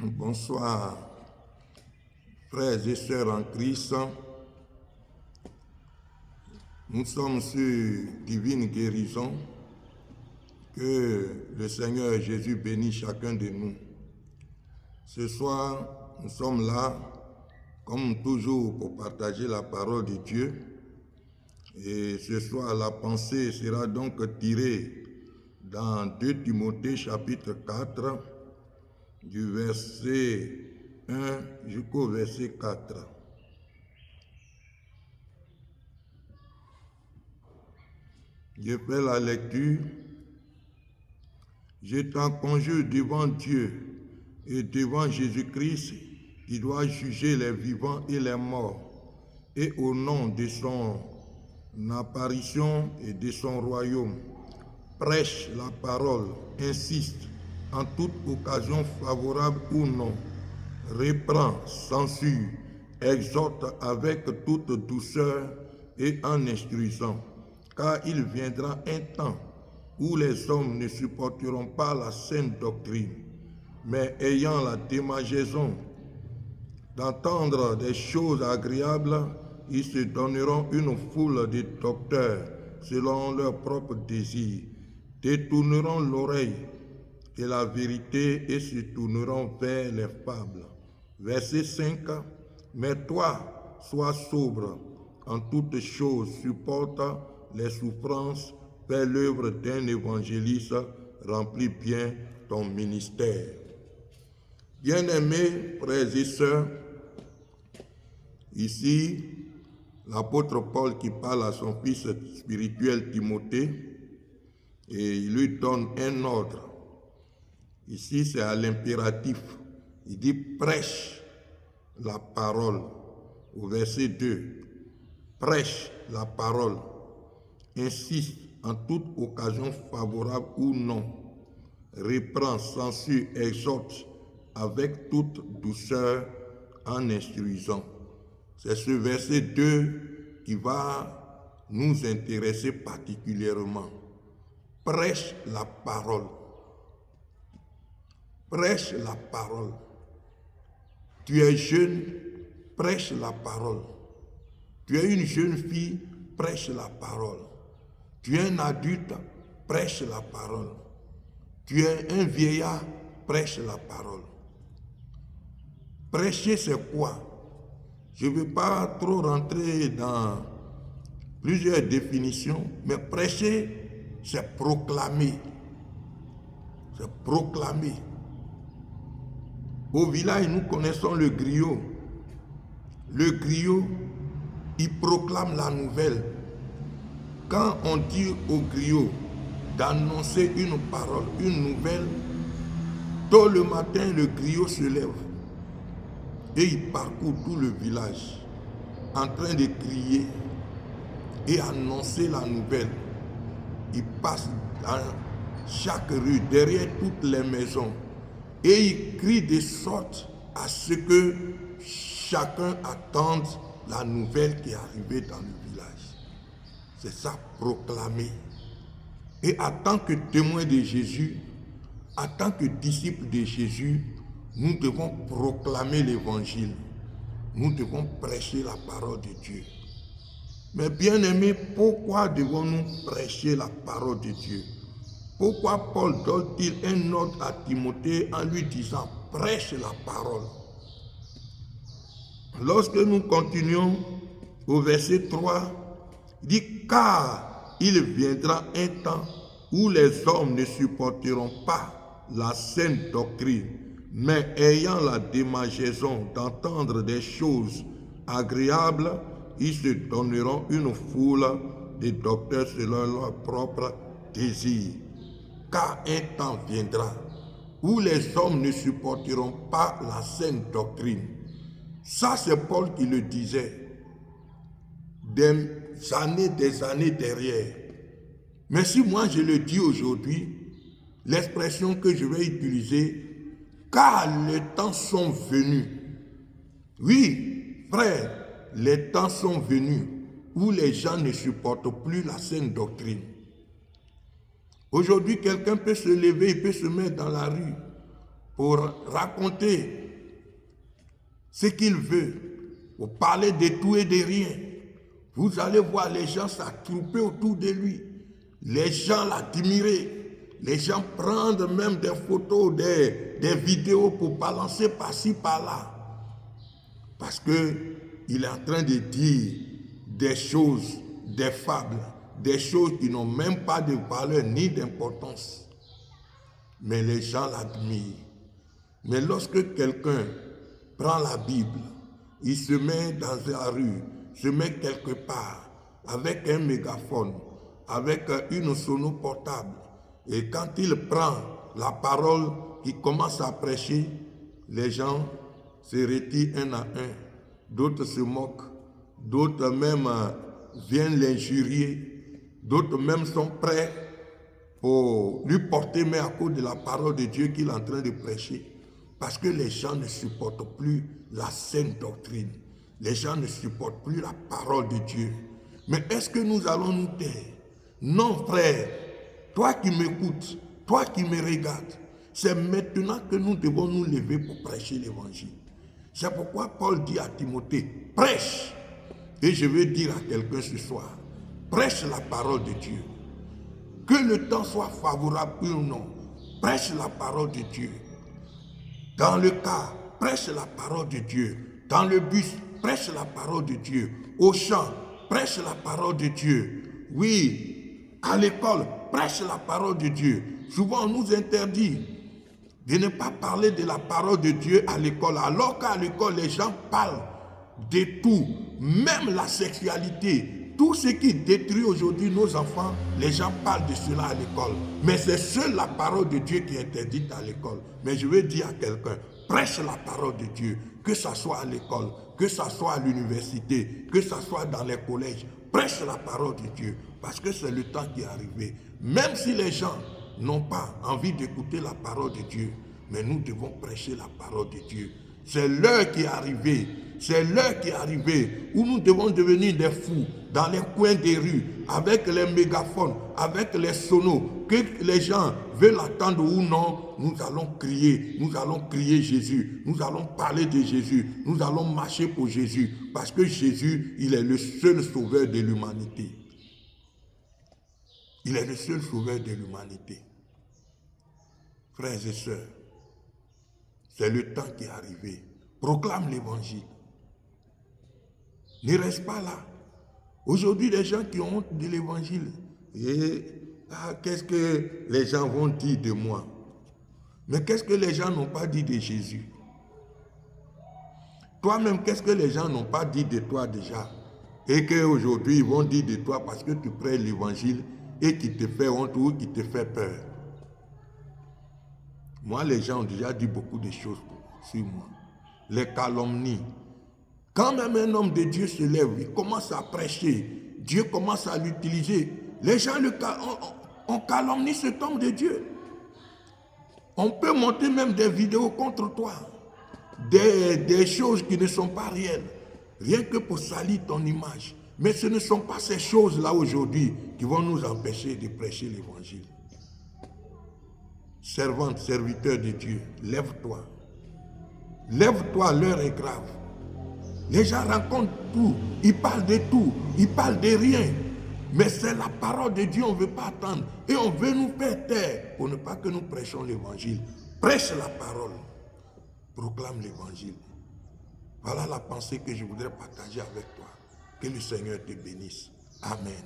Bonsoir, frères et sœurs en Christ. Nous sommes sur Divine Guérison. Que le Seigneur Jésus bénisse chacun de nous. Ce soir, nous sommes là, comme toujours, pour partager la parole de Dieu. Et ce soir, la pensée sera donc tirée dans 2 Timothée chapitre 4, du verset 1 jusqu'au verset 4. Je fais la lecture. Je t'en conjure devant Dieu et devant Jésus-Christ, qui doit juger les vivants et les morts, et au nom de son apparition et de son royaume. Prêche la parole, insiste, en toute occasion favorable ou non, reprend, censure, exhorte avec toute douceur et en instruisant, car il viendra un temps où les hommes ne supporteront pas la saine doctrine, mais ayant la démangeaison d'entendre des choses agréables, ils se donneront une foule de docteurs selon leurs propres désirs, détourneront l'oreille de la vérité et se tourneront vers les fables. Verset 5. Mais toi, sois sobre en toutes choses, supporte les souffrances, fais l'œuvre d'un évangéliste, remplis bien ton ministère. Bien-aimés frères et sœurs, ici, l'apôtre Paul qui parle à son fils spirituel Timothée, et il lui donne un ordre. Ici, c'est à l'impératif. Il dit prêche la parole. Au verset 2, prêche la parole. Insiste en toute occasion favorable ou non. Reprend, censure, exhorte avec toute douceur en instruisant. C'est ce verset 2 qui va nous intéresser particulièrement. Prêche la parole. Prêche la parole. Tu es jeune, prêche la parole. Tu es une jeune fille, prêche la parole. Tu es un adulte, prêche la parole. Tu es un vieillard, prêche la parole. Prêcher, c'est quoi? Je ne vais pas trop rentrer dans plusieurs définitions, mais prêcher, c'est proclamer. C'est proclamer. Au village, nous connaissons le griot. Le griot, il proclame la nouvelle. Quand on dit au griot d'annoncer une parole, une nouvelle, tôt le matin, le griot se lève et il parcourt tout le village en train de crier et annoncer la nouvelle. Il passe dans chaque rue, derrière toutes les maisons, et il crie de sorte à ce que chacun attende la nouvelle qui est arrivée dans le village. C'est ça, proclamer. Et en tant que témoin de Jésus, en tant que disciple de Jésus, nous devons proclamer l'évangile. Nous devons prêcher la parole de Dieu. Mais bien aimés, pourquoi devons-nous prêcher la parole de Dieu? Pourquoi Paul donne-t-il un ordre à Timothée en lui disant « prêche la parole ». Lorsque nous continuons au verset 3, il dit « car il viendra un temps où les hommes ne supporteront pas la saine doctrine, mais ayant la démangeaison d'entendre des choses agréables, ils se donneront une foule de docteurs selon leur propre désir. Car un temps viendra où les hommes ne supporteront pas la saine doctrine. » Ça, c'est Paul qui le disait des années derrière. Mais si moi je le dis aujourd'hui, l'expression que je vais utiliser, car les temps sont venus. Oui, frère, les temps sont venus où les gens ne supportent plus la saine doctrine. Aujourd'hui, quelqu'un peut se lever, il peut se mettre dans la rue pour raconter ce qu'il veut, pour parler de tout et de rien. Vous allez voir les gens s'attrouper autour de lui, les gens l'admirer, les gens prendre même des photos, des vidéos pour balancer par-ci, par-là. Parce qu'il est en train de dire des choses, des fables, des choses qui n'ont même pas de valeur ni d'importance. Mais les gens l'admirent. Mais lorsque quelqu'un prend la Bible, il se met dans la rue, se met quelque part, avec un mégaphone, avec une sono portable, et quand il prend la parole, il commence à prêcher, les gens se retirent un à un, d'autres se moquent, d'autres même viennent l'injurier, d'autres même sont prêts pour lui porter main à cause de la parole de Dieu qu'il est en train de prêcher. Parce que les gens ne supportent plus la saine doctrine. Les gens ne supportent plus la parole de Dieu. Mais est-ce que nous allons nous taire? Non, frère. Toi qui m'écoutes, toi qui me regardes, c'est maintenant que nous devons nous lever pour prêcher l'évangile. C'est pourquoi Paul dit à Timothée, prêche. Et je veux dire à quelqu'un ce soir, prêche la parole de Dieu. Que le temps soit favorable ou non, prêche la parole de Dieu. Dans le car, prêche la parole de Dieu. Dans le bus, prêche la parole de Dieu. Au champ, prêche la parole de Dieu. Oui, à l'école, prêche la parole de Dieu. Souvent, on nous interdit de ne pas parler de la parole de Dieu à l'école. Alors qu'à l'école, les gens parlent de tout, même la sexualité. Tout ce qui détruit aujourd'hui nos enfants, les gens parlent de cela à l'école. Mais c'est seule la parole de Dieu qui est interdite à l'école. Mais je veux dire à quelqu'un, prêche la parole de Dieu, que ce soit à l'école, que ce soit à l'université, que ce soit dans les collèges. Prêche la parole de Dieu, parce que c'est le temps qui est arrivé. Même si les gens n'ont pas envie d'écouter la parole de Dieu, mais nous devons prêcher la parole de Dieu. C'est l'heure qui est arrivée. C'est l'heure qui est arrivée où nous devons devenir des fous dans les coins des rues, avec les mégaphones, avec les sonos, que les gens veulent attendre ou non, nous allons crier Jésus, nous allons parler de Jésus, nous allons marcher pour Jésus, parce que Jésus, il est le seul sauveur de l'humanité. Il est le seul sauveur de l'humanité. Frères et sœurs, c'est le temps qui est arrivé. Proclame l'évangile. Ne reste pas là. Aujourd'hui, les gens qui ont honte de l'évangile, qu'est-ce que les gens vont dire de moi? Mais qu'est-ce que les gens n'ont pas dit de Jésus? Toi-même, qu'est-ce que les gens n'ont pas dit de toi déjà? Et qu'aujourd'hui, ils vont dire de toi parce que tu prêches l'évangile et qui te fait honte ou qui te fait peur. Moi, les gens ont déjà dit beaucoup de choses sur moi. Les calomnies. Quand même un homme de Dieu se lève, il commence à prêcher, Dieu commence à l'utiliser. Les gens on calomnie cet homme de Dieu. On peut monter même des vidéos contre toi, des choses qui ne sont pas réelles, rien que pour salir ton image. Mais ce ne sont pas ces choses-là aujourd'hui qui vont nous empêcher de prêcher l'évangile. Servante, serviteur de Dieu, lève-toi. Lève-toi, l'heure est grave. Les gens racontent tout, ils parlent de tout, ils parlent de rien. Mais c'est la parole de Dieu, on ne veut pas attendre. Et on veut nous faire taire pour ne pas que nous prêchions l'évangile. Prêche la parole, proclame l'évangile. Voilà la pensée que je voudrais partager avec toi. Que le Seigneur te bénisse. Amen.